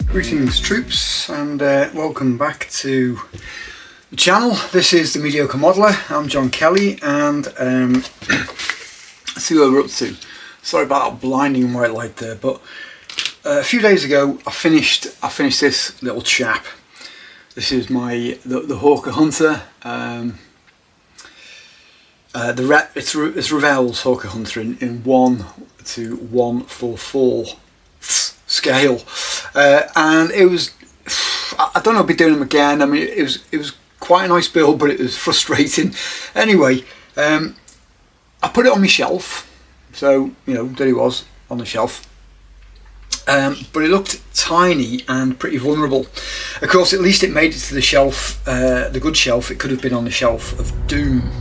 Greetings troops, and welcome back to the channel. This is the Mediocre Modeler. I'm John Kelly, and let's see what we're up to. Sorry about that blinding white light there, but a few days ago I finished this little chap. This is the Hawker Hunter. It's Revell's Hawker Hunter in 1:144 scale, and it was, I don't know, I'll be doing them again. I mean, it was quite a nice build, but it was frustrating. Anyway, I put it on my shelf, so there he was on the shelf, but it looked tiny and pretty vulnerable. Of course, at least it made it to the shelf, the good shelf. It could have been on the shelf of doom.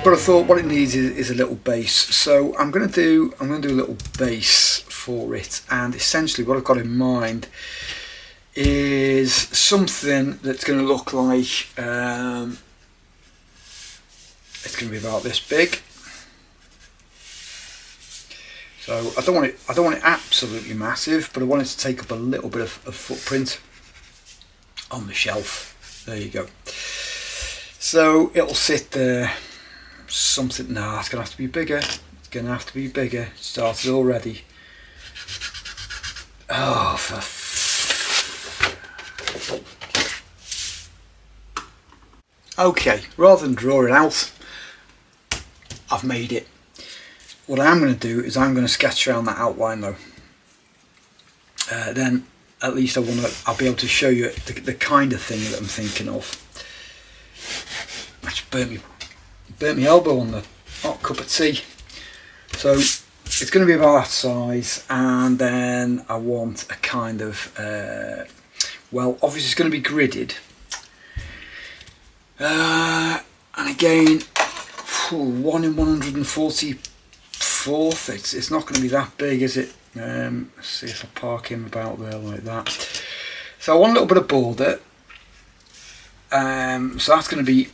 But I thought what it needs is a little base, so I'm going to do a little base for it. And essentially, what I've got in mind is something that's going to look like it's going to be about this big. So I don't want it absolutely massive, but I want it to take up a little bit of footprint on the shelf. There you go. So it'll sit there. Something, nah, it's gonna have to be bigger. It's gonna have to be bigger. It started already. Oh, okay, rather than draw it out, I've made it. What I am going to do is I'm going to sketch around that outline though. Then at least I'll be able to show you the kind of thing that I'm thinking of. Which burnt my elbow on the hot cup of tea. So it's going to be about that size, and then I want a kind of well, obviously it's going to be gridded, and again 1/144th. It's not going to be that big, is it? Let's see if I park him about there like that. So I want a little bit of border, so that's going to be,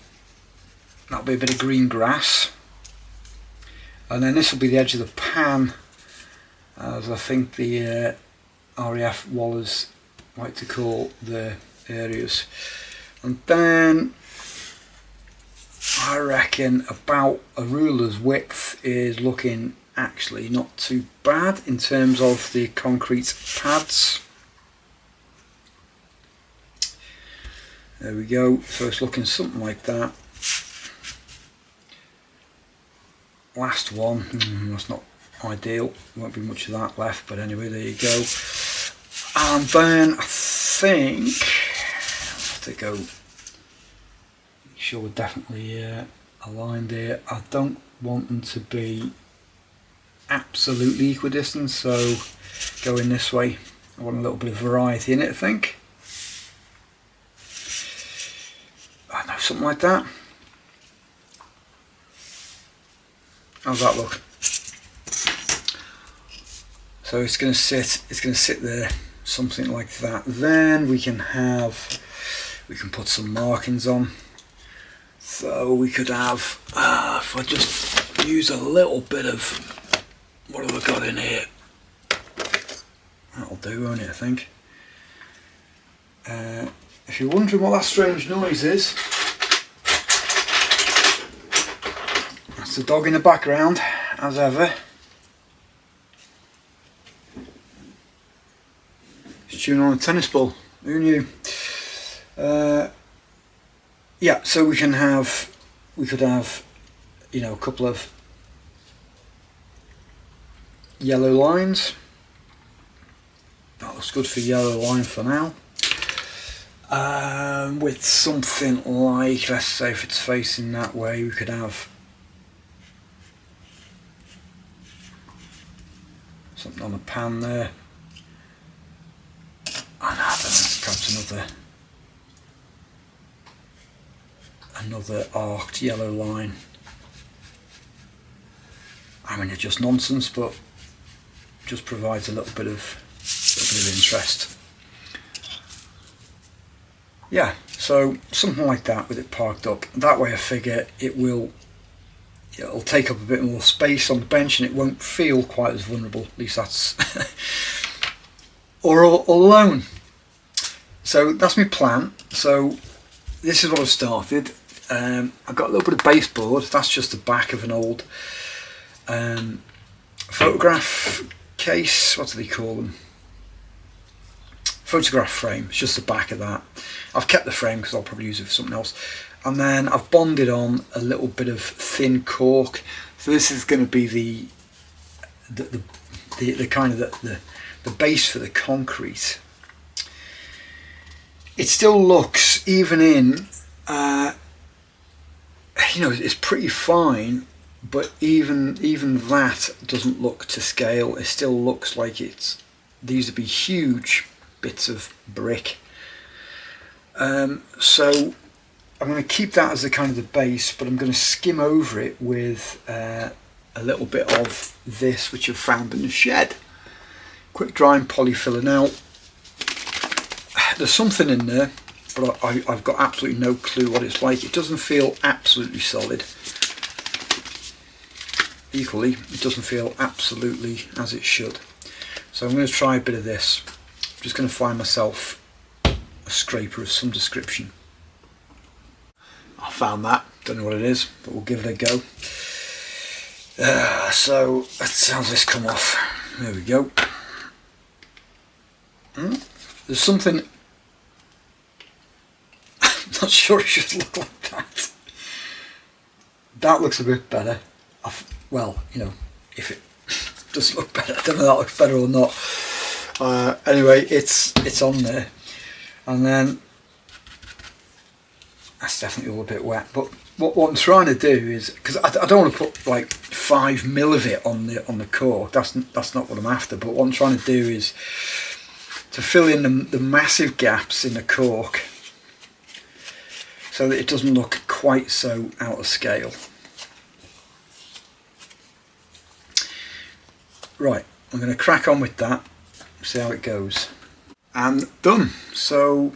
that'll be a bit of green grass, and then this will be the edge of the pan, as I think the RAF wallers like to call the areas. And then I reckon about a ruler's width is looking actually not too bad in terms of the concrete pads. There we go. So it's looking something like that. Last one, that's not ideal, won't be much of that left, but anyway, there you go. And then I think I'll have to go, make sure we're definitely aligned here. I don't want them to be absolutely equidistant, so going this way. I want a little bit of variety in it, I think. I don't know, something like that. How's that look? So it's going to sit there, something like that. Then we can put some markings on. So we could have, if I just use a little bit of, what have I got in here? That'll do, won't it, I think. If you're wondering what that strange noise is, that's the dog in the background, as ever. He's chewing on a tennis ball. Who knew? Yeah, so we could have, a couple of yellow lines. That looks good for yellow line for now. With something like, let's say if it's facing that way, we could have something on the pan there. And I don't know, perhaps another arced yellow line. I mean, it's just nonsense, but just provides a little bit of interest. Yeah, so something like that with it parked up. That way I figure it'll take up a bit more space on the bench and it won't feel quite as vulnerable. At least that's or all alone. So that's my plan. So this is what I've started. I've got a little bit of baseboard. That's just the back of an old photograph case. What do they call them? Photograph frame. It's just the back of that. I've kept the frame because I'll probably use it for something else. And then I've bonded on a little bit of thin cork. So this is going to be the kind of the base for the concrete. It still looks, even in, it's pretty fine, but even that doesn't look to scale. It still looks like these would be huge bits of brick. So I'm going to keep that as the kind of the base, but I'm going to skim over it with a little bit of this, which I've found in the shed. Quick drying Polyfilla. Now, there's something in there, but I've got absolutely no clue what it's like. It doesn't feel absolutely solid. Equally, it doesn't feel absolutely as it should. So I'm going to try a bit of this. I'm just going to find myself a scraper of some description. I found that. Don't know what it is, but we'll give it a go. So let's see how this come off. There we go. There's something. I'm not sure it should look like that. That looks a bit better. Well, if it does look better, I don't know if that looks better or not. Anyway, it's on there, and then that's definitely all a bit wet. But what I'm trying to do is, because I don't want to put like 5 mil of it on the cork. That's not what I'm after. But what I'm trying to do is to fill in the massive gaps in the cork, so that it doesn't look quite so out of scale. Right, I'm going to crack on with that, see how it goes. And done. So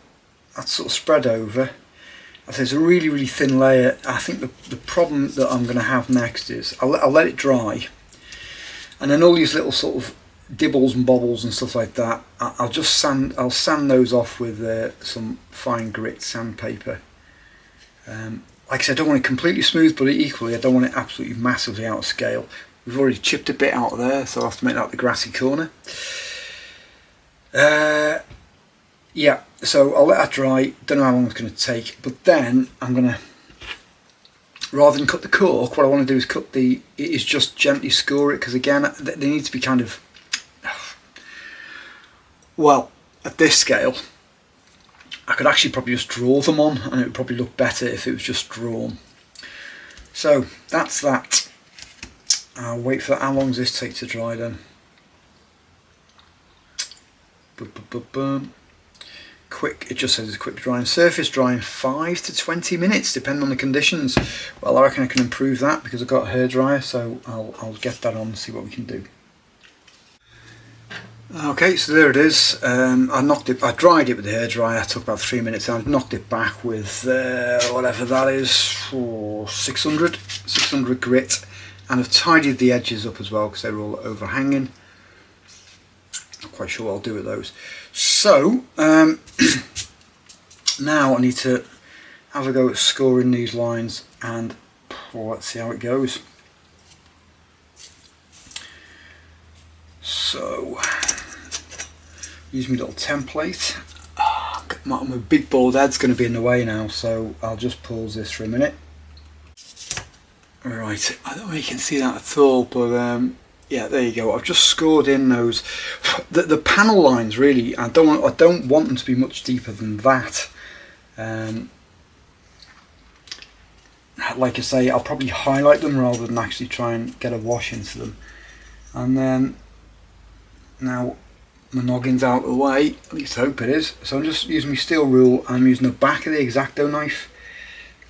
that's sort of spread over. There's a really, really thin layer. I think the problem that I'm going to have next is I'll let it dry, and then all these little sort of dibbles and bobbles and stuff like that, I'll sand those off with some fine grit sandpaper. Like I said, I don't want it completely smooth, but equally I don't want it absolutely massively out of scale. We've already chipped a bit out of there, so I'll have to make that the grassy corner. Yeah, so I'll let that dry. Don't know how long it's going to take, but then I'm going to, rather than cut the cork, what I want to do is just gently score it, because again, they need to be kind of, well, at this scale, I could actually probably just draw them on, and it would probably look better if it was just drawn. So that's that. I'll wait for that. How long does this take to dry then? Quick, it just says it's quick drying. Surface drying 5 to 20 minutes, depending on the conditions. Well, I reckon I can improve that because I've got a hairdryer, so I'll get that on and see what we can do. Okay, so there it is. I dried it with the hairdryer. It took about 3 minutes. I've knocked it back with whatever that is, 600 grit. And I've tidied the edges up as well because they were all overhanging. Not quite sure what I'll do with those. So now I need to have a go at scoring these lines, and let's see how it goes. So use my little template. My big bald head's going to be in the way now, so I'll just pause this for a minute. Right, I don't know if you can see that at all, but yeah, there you go. I've just scored in those the panel lines. Really, I don't want them to be much deeper than that. Like I say, I'll probably highlight them rather than actually try and get a wash into them. And then now my noggin's out of the way, at least I hope it is. So I'm just using my steel rule, and I'm using the back of the X-Acto knife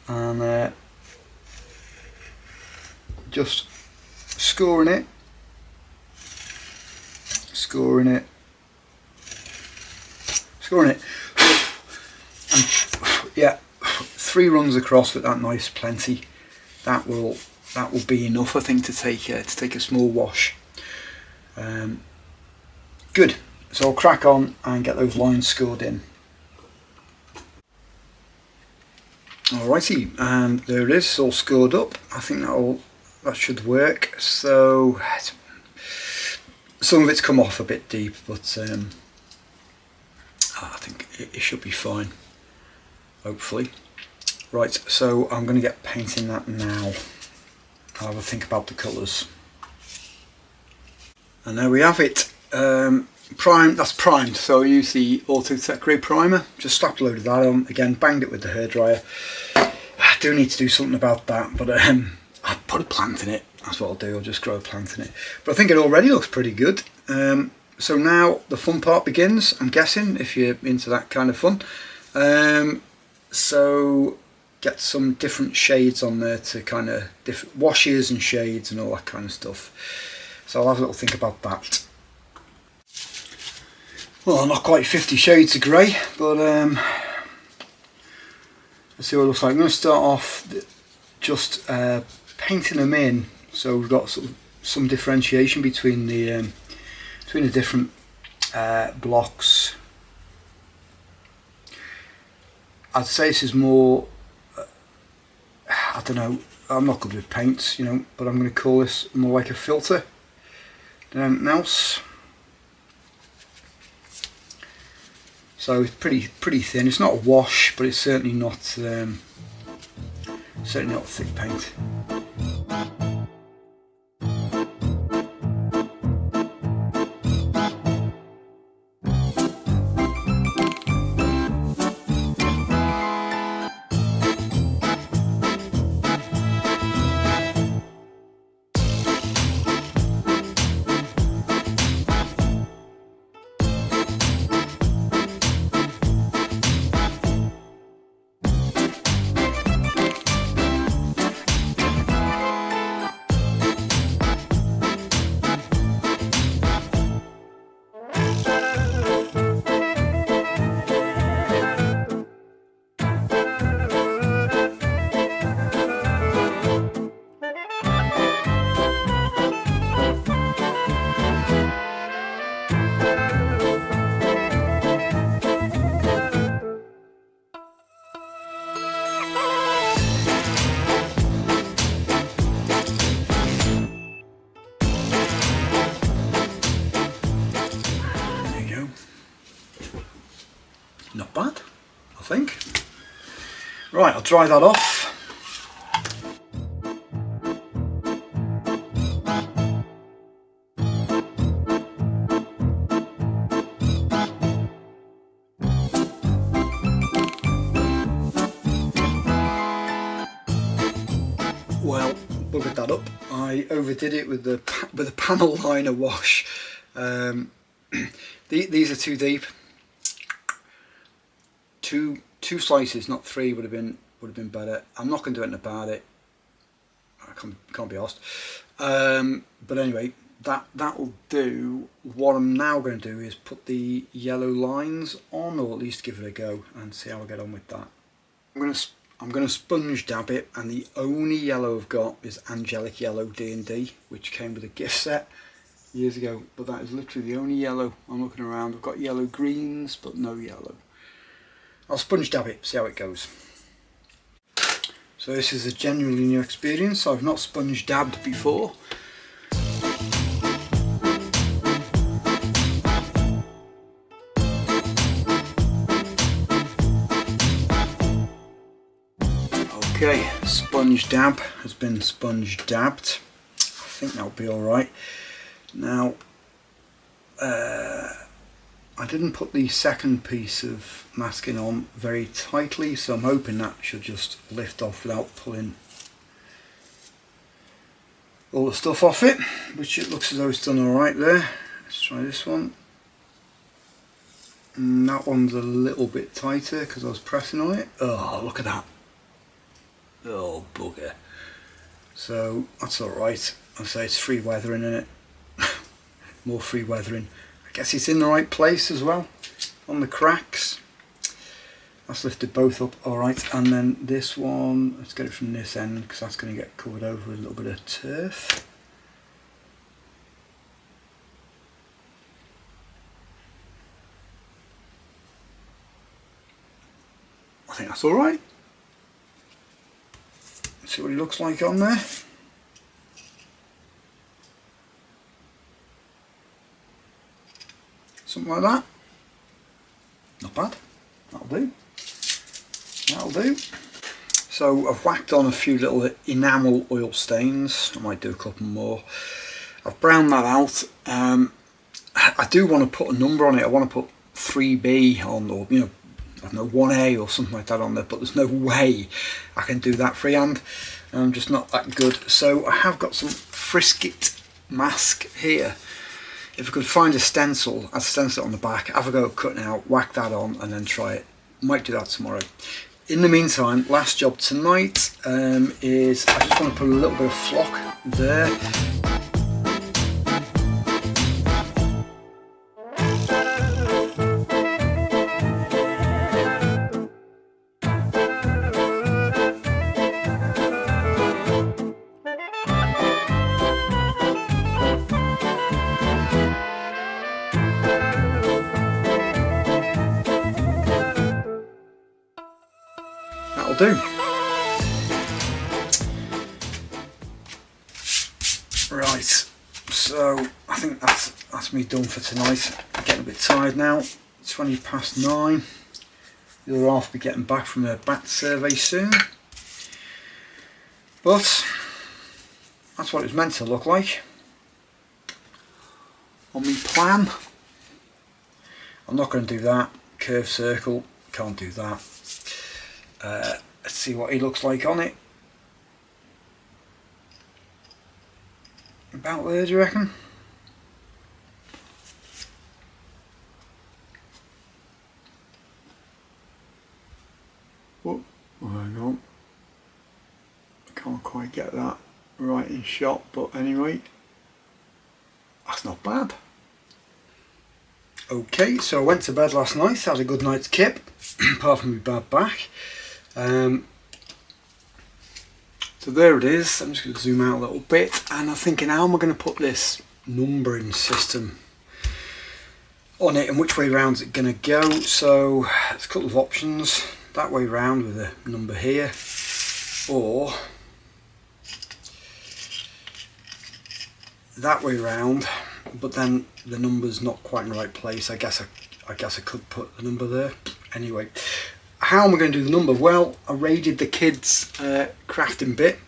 and just scoring it, and yeah, 3 runs across with that knife's plenty. That will be enough, I think, to take a small wash. Good. So I'll crack on and get those lines scored in. Alrighty, and there it is, all scored up. I think that should work. So some of it's come off a bit deep, but I think it should be fine, hopefully. Right, so I'm going to get painting that now. I'll have a think about the colours. And there we have it. That's primed, so I use the Autotech grey primer. Just slapped a load of that on, again banged it with the hairdryer. I do need to do something about that, but I'll put a plant in it. That's what I'll do, I'll just grow a plant in it. But I think it already looks pretty good. So now the fun part begins, I'm guessing, if you're into that kind of fun. So get some different shades on there, to kind of different washes and shades and all that kind of stuff. So I'll have a little think about that. Well, not quite 50 shades of grey, but let's see what it looks like. I'm going to start off just painting them in, so we've got sort of some differentiation between the different blocks. I'd say this is more, I don't know, I'm not good with paints, you know, but I'm going to call this more like a filter than anything else. So it's pretty thin. It's not a wash, but it's certainly not thick paint. Not bad, I think. Right, I'll dry that off. Well, buggered that up. I overdid it with the panel liner wash. These are too deep. Two slices, not 3, would have been better. I'm not going to do anything about it. I can't be asked. But anyway, that will do. What I'm now going to do is put the yellow lines on, or at least give it a go and see how I get on with that. I'm going to sponge dab it, and the only yellow I've got is Angelic Yellow D&D, which came with a gift set years ago. But that is literally the only yellow I'm looking around. I've got yellow greens, but no yellow. I'll sponge dab it, see how it goes. So this is a genuinely new experience. I've not sponge dabbed before. Okay, sponge dab has been sponge dabbed. I think that'll be alright. Now, I didn't put the second piece of masking on very tightly, so I'm hoping that should just lift off without pulling all the stuff off it, which it looks as though it's done alright there. Let's try this one. And that one's a little bit tighter because I was pressing on it. Oh, look at that. Oh, bugger. So that's alright. I'll say it's free weathering in it. More free weathering. I guess it's in the right place as well, on the cracks. That's lifted both up alright, and then this one, let's get it from this end because that's going to get covered over with a little bit of turf. I think that's alright. Let's see what he looks like on there. Something like that. Not bad. That'll do. That'll do. So I've whacked on a few little enamel oil stains. I might do a couple more. I've browned that out. I do want to put a number on it. I want to put 3B on, or I don't know, 1A or something like that on there, but there's no way I can do that freehand. I'm just not that good. So I have got some Frisket mask here. If I could find a stencil, I'd stencil it on the back, have a go at cutting out, whack that on, and then try it. Might do that tomorrow. In the meantime, last job tonight is I just want to put a little bit of flock there. That'll do. Right, so I think that's me done for tonight. I'm getting a bit tired now. 20 past 9. The other half will be getting back from a bat survey soon. But that's what it's meant to look like on my plan. I'm not going to do that. Curved circle, can't do that. Let's see what he looks like on it. About there, do you reckon? Oh, hang on. I can't quite get that right in shot, but anyway, that's not bad. Okay, so I went to bed last night, had a good night's kip, apart from my bad back. So there it is. I'm just going to zoom out a little bit, and I'm thinking, how am I going to put this numbering system on it and which way round is it going to go? So there's a couple of options. That way round with a number here, or that way round, but then the number's not quite in the right place. I guess I could put the number there. Anyway, how am I going to do the number? Well, I raided the kids' crafting bit,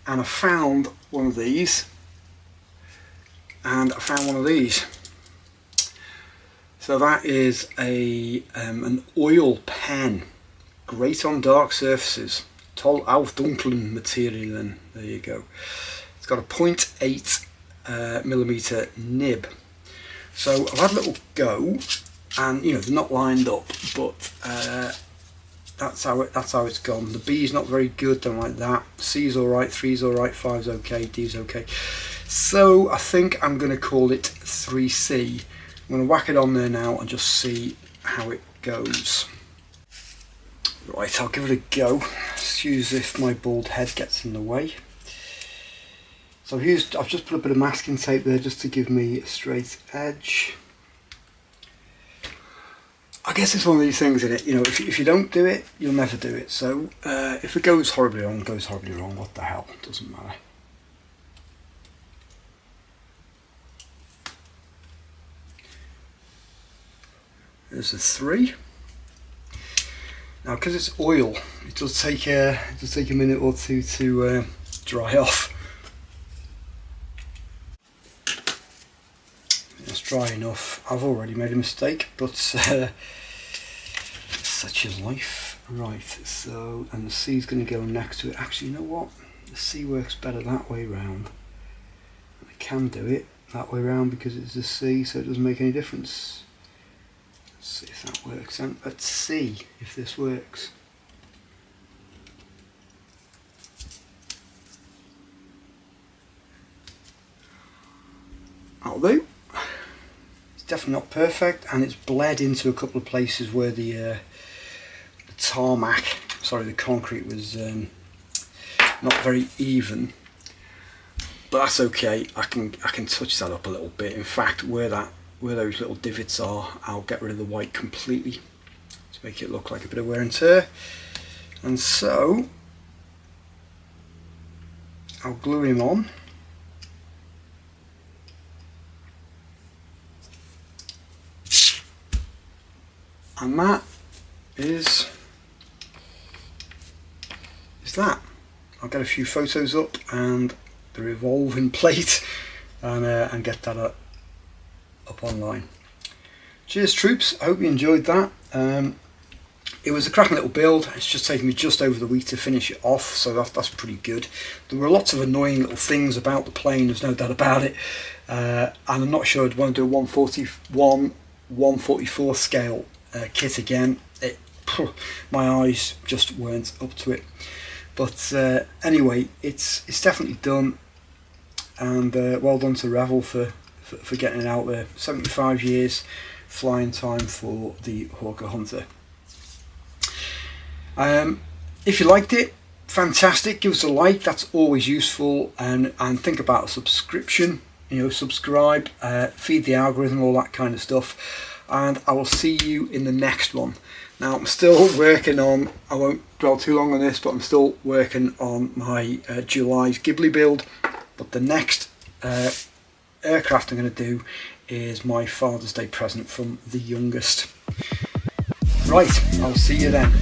and I found one of these, and I found one of these. So that is an oil pen, great on dark surfaces. Toll auf dunklen Materialien. There you go. It's got a 0.8 millimeter nib. So I've had a little go, and they're not lined up, but that's how it's gone. The B's not very good, don't like that. C's alright, 3's alright, 5's okay, D's okay. So I think I'm going to call it 3C. I'm going to whack it on there now and just see how it goes. Right, I'll give it a go. Excuse if my bald head gets in the way. So I've just put a bit of masking tape there just to give me a straight edge. I guess it's one of these things, isn't it? If you don't do it, you'll never do it. So if it goes horribly wrong, it goes horribly wrong. What the hell? Doesn't matter. There's a 3. Now, because it's oil, it does take a minute or two to dry off. Let's dry enough. I've already made a mistake, but such is life. Right, so, and the C is going to go next to it. Actually, you know what? The C works better that way round. I can do it that way round because it's a C, so it doesn't make any difference. Let's see if that works, and let's see if this works. That'll do. It's definitely not perfect, and it's bled into a couple of places where the concrete was not very even, but that's okay. I can touch that up a little bit. In fact, where those little divots are, I'll get rid of the white completely to make it look like a bit of wear and tear. And so I'll glue him on. And that is that. I'll get a few photos up and the revolving plate and get that up online. Cheers troops, I hope you enjoyed that. It was a cracking little build. It's just taken me just over the week to finish it off, so that's pretty good. There were lots of annoying little things about the plane, there's no doubt about it, and I'm not sure I'd want to do a 144 scale kit again. My eyes just weren't up to it, but anyway, it's definitely done, and well done to Revell for getting it out there. 75 years flying time for the Hawker Hunter. If you liked it, fantastic, give us a like, that's always useful, and think about a subscription, subscribe, feed the algorithm, all that kind of stuff, and I will see you in the next one. Now I'm still working on, I won't dwell too long on this, but I'm still working on my July's Ghibli build, but the next aircraft I'm going to do is my Father's Day present from the youngest. Right, I'll see you then.